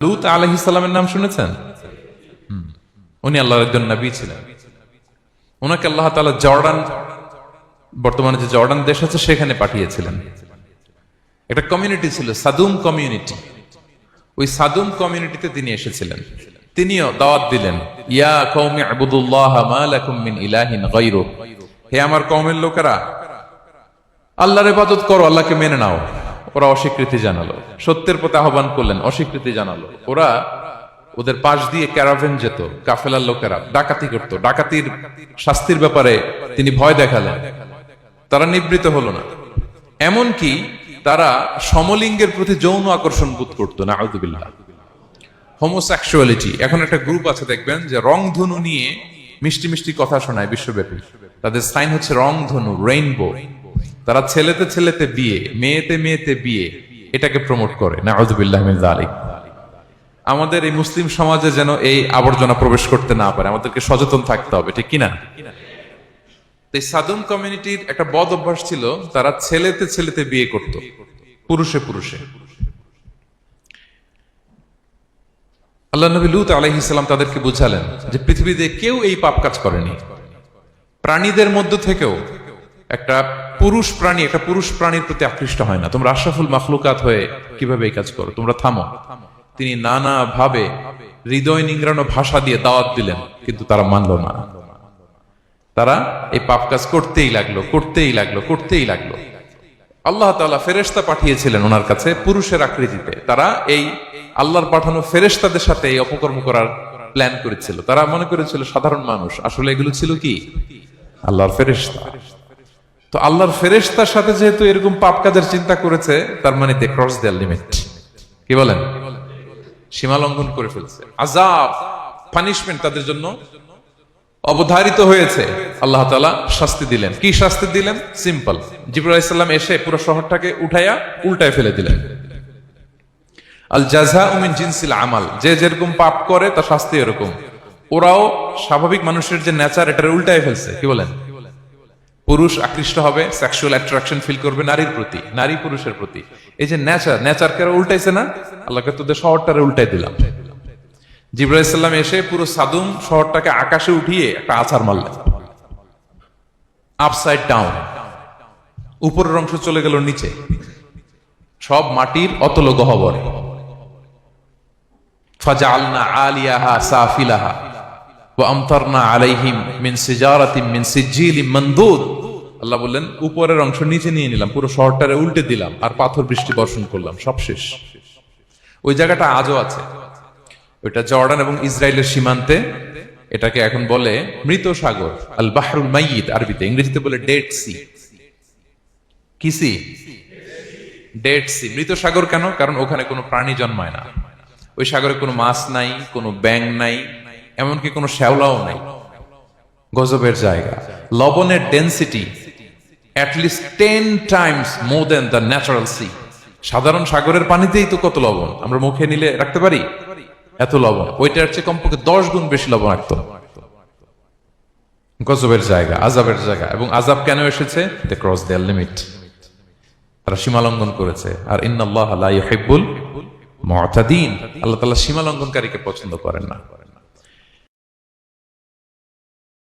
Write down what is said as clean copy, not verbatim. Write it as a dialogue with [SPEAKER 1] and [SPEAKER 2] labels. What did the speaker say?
[SPEAKER 1] লূত আলাইহিস সালামের নাম শুনেছেন? উনি আল্লাহর একজন নবী ছিলেন। ওনাকে আল্লাহ তাআলা জর্ডান, বর্তমানে যে জর্ডান দেশ আছে সেখানে পাঠিয়েছিলেন। একটা কমিউনিটি ছিল সাদুম কমিউনিটি। ওই সাদুম কমিউনিটিতে তিনি এসেছিলেন। তিনিও দাওয়াত দিলেন, ইয়া কওমি ইবুদুল্লাহ মা লাকুম মিন ইলাহিন গায়রু, হে আমার কওমের লোকেরা, আল্লাহর ইবাদত করো, আল্লাহকে মেনে নাও। ওরা অস্বীকৃতি জানালো। সত্যের পথে আহ্বান করলেন, অস্বীকৃতি জানালো। ওরা ওদের পাশ দিয়ে ক্যারাভেন যেত, কাফেলার লোকেরা ডাকাতি করত। ডাকাতির শাস্তির ব্যাপারে তিনি ভয় দেখালেন, তারা নিবৃত হলো না। এমনকি তারা সমলিঙ্গের প্রতি যৌন আকর্ষণ বোধ করতো। নাউযুবিল্লাহ। হোমোসেক্সুয়ালিটি, এখন একটা গ্রুপ আছে দেখবেন যে রংধনু নিয়ে মিষ্টি মিষ্টি কথা শোনায় বিশ্বব্যাপী। তাদের সাইন হচ্ছে রংধনু, রেইনবো। তারা ছেলেতে ছেলেতে বিয়ে, মেয়েতে মেয়েতে বিয়ে, এটাকে প্রমোট করে। নাউযুবিল্লাহ মিন যালিক। আমাদের এই মুসলিম সমাজে যেন এই আবর্জনা প্রবেশ করতে না পারে, আমাদেরকে সচেতন থাকতে হবে, ঠিক কিনা? এই সাদুম কমিউনিটির একটা বদ অভ্যাস ছিল, তারা ছেলেতে ছেলেতে বিয়ে করত, পুরুষে পুরুষে। আল্লাহ নবী লূত আলাইহিস সালাম তাদেরকে বুঝালেন যে পৃথিবীতে কেউ এই পাপ কাজ করেনি। প্রাণীদের মধ্য থেকেও একটা পুরুষ প্রাণীর প্রতি আকৃষ্ট হয় না। তোমরা আশরাফুল মাখলুকাত হয়ে কিভাবে এই কাজ করো? তোমরা থামো। তিনি নানা ভাবে হৃদয় নিংড়ানো ভাষা দিয়ে দাওয়াত দিলেন, কিন্তু তারা মানল না। তারা এই পাপ কাজ করতেই লাগলো। আল্লাহ তাআলা ফেরেশতা পাঠিয়েছিলেন ওনার কাছে পুরুষের আকৃতিতে। তারা এই আল্লাহর পাঠানো ফেরেশতাদের সাথে এই অপকর্ম করার প্ল্যান করেছিল। তারা মনে করেছিল সাধারণ মানুষ, আসলে এগুলো ছিল কি? আল্লাহর ফেরেশতা। তো আল্লাহর ফেরেশতার সাথে যেহেতু এরকম পাপ কাজের চিন্তা করেছে, তার মানে দে ক্রস দেয়ার লিমিট। কি বলেন? সীমা লঙ্ঘন করে ফেলছে। আযাব, পানিশমেন্ট তাদের জন্য অবধারিত হয়েছে। আল্লাহ তাআলা শাস্তি দিলেন। কি শাস্তি দিলেন? সিম্পল। জিবরাইল আলাইহিস সালাম এসে পুরো শহরটাকে উঠাইয়া উল্টায় ফেলে দিলেন। আল জাযাউ মিন জিনসিল আমাল, যে যেরকম পাপ করে তার শাস্তি এরকম। ওরাও স্বাভাবিক মানুষের যে নেচার, এটার উল্টায় ফেলছে। কি বলেন? পুরুষ আকৃষ্ট হবে, সেক্সুয়াল অ্যাট্রাকশন ফিল করবে নারীর প্রতি, নারী পুরুষের প্রতি। এই যে নেচারকে উল্টাইছে না, আল্লাহকে তোদের শহরটারে উল্টাই দিলাম। জিবরাইল আলাইহিস সালাম এসে পুরো সাদুম শহরটাকে আকাশে উঠিয়ে একটা আছাড় মারলেন, আপসাইড ডাউন। উপরের অংশ চলে গেল নিচে, সব মাটির অতল গহ্বরে। ফাজআলনা আলিয়াহা সাফিলাহা ওয়া আমতারনা আলাইহিম মিন সিজারাতিন মিন সিজিলিম মানদুদ। আল্লাহ বললেন, উপরের অংশ নিচে নিয়ে নিলাম, পুরো শহরটারে উল্টে দিলাম, আর পাথর বৃষ্টি বর্ষণ করলাম, সব শেষ। ওই জায়গাটা আজও আছে, ওইটা জর্ডান এবং ইসরায়েলের সীমান্তে। এটাকে এখন বলে মৃত সাগর, আল বাহরুল মাইয়িত আরবিতে, ইংরেজিতে বলে ডেড সি। কি সি? Dead sea. মৃত সাগর কেন? কারণ ওখানে কোনো প্রাণী জন্মায় না। ওই সাগরে কোনো মাছ নাই, কোনো ব্যাঙ নাই, এমনকি কোনো শ্যাওলাও নাই। গজবের জায়গা। লবণের density at least 10 times more than the natural sea. সাধারণ সাগরের পানিতেই তো কত লবণ, আমরা মুখে নিলে রাখতে পারি এত লবণ। ওইটার চেয়ে কমপক্ষে 10 গুণ বেশি লবণাক্ত। গজবের জায়গা, আযাবের জায়গা। এবং আযাব কেন এসেছে? They cross their limit. তারা সীমা লঙ্ঘন করেছে। আর ইন্নাল্লাহা লা ইউহিব্বুল মু'তাদিন, আল্লাহ তাআলা সীমা লঙ্ঘনকারীকে পছন্দ করেন না।